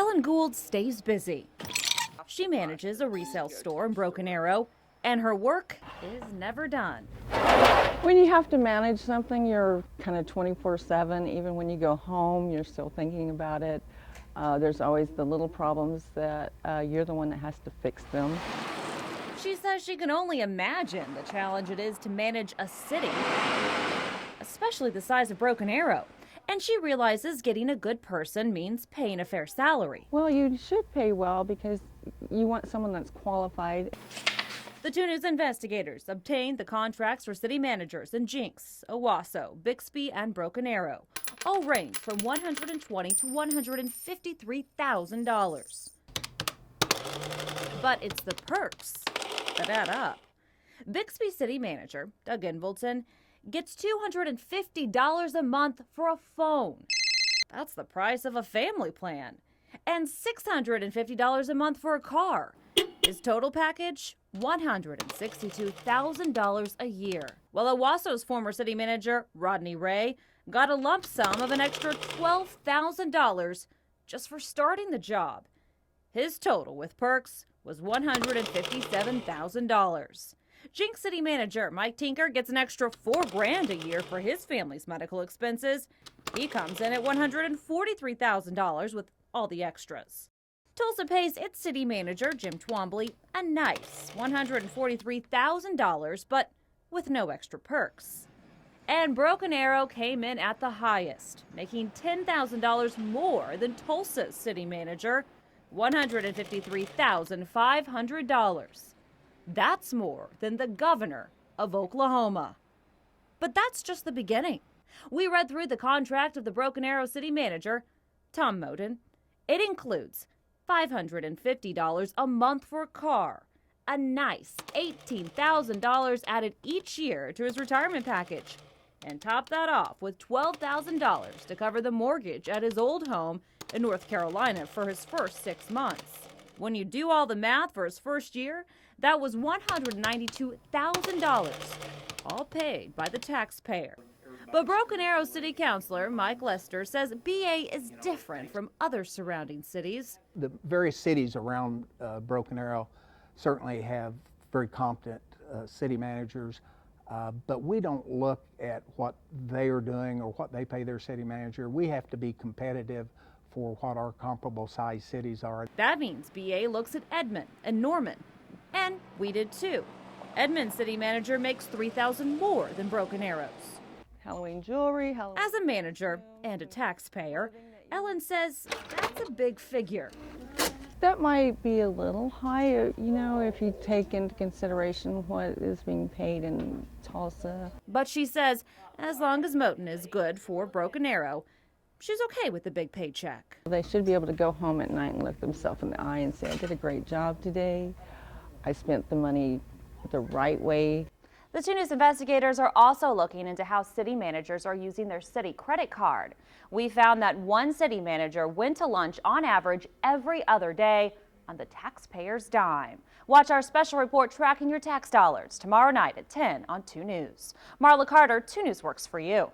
Ellen Gould stays busy. She manages a resale store in Broken Arrow, and her work is never done. When you have to manage something, you're kind of 24/7. Even when you go home, you're still thinking about it. There's always the little problems that you're the one that has to fix them. She says she can only imagine the challenge it is to manage a city, especially the size of Broken Arrow. And she realizes getting a good person means paying a fair salary. Well, you should pay well because you want someone that's qualified. The 2 News investigators obtained the contracts for city managers in Jinx, Owasso, Bixby, and Broken Arrow. All range from $120,000 to $153,000. But it's the perks that add up. Bixby city manager Doug Involton gets $250 a month for a phone. That's the price of a family plan. And $650 a month for a car. His total package, $162,000 a year. While Owasso's former city manager, Rodney Ray, got a lump sum of an extra $12,000 just for starting the job. His total with perks was $157,000. Jinx city manager Mike Tinker gets an extra $4,000 a year for his family's medical expenses. He comes in at $143,000 with all the extras. Tulsa pays its city manager, Jim Twombly, a nice $143,000, but with no extra perks. And Broken Arrow came in at the highest, making $10,000 more than Tulsa's city manager, $153,500. That's more than the governor of Oklahoma. But that's just the beginning. We read through the contract of the Broken Arrow city manager, Tom Moden. It includes $550 a month for a car, a nice $18,000 added each year to his retirement package, and top that off with $12,000 to cover the mortgage at his old home in North Carolina for his first 6 months. When you do all the math for his first year, that was $192,000, all paid by the taxpayer. But Broken Arrow City Councilor Mike Lester says BA is different from other surrounding cities. The various cities around Broken Arrow certainly have very competent city managers, but we don't look at what they are doing or what they pay their city manager. We have to be competitive for what our comparable size cities are. That means BA looks at Edmond and Norman, and we did too. Edmond's city manager makes $3,000 more than Broken Arrow's. Halloween jewelry, Halloween... As a manager and a taxpayer, Ellen says that's a big figure. That might be a little high, if you take into consideration what is being paid in Tulsa. But she says as long as Moten is good for Broken Arrow, she's okay with the big paycheck. They should be able to go home at night and look themselves in the eye and say, I did a great job today. I spent the money the right way. The 2 News investigators are also looking into how city managers are using their city credit card. We found that one city manager went to lunch on average every other day on the taxpayer's dime. Watch our special report tracking your tax dollars tomorrow night at 10 on 2 News. Marla Carter, 2 News works for you.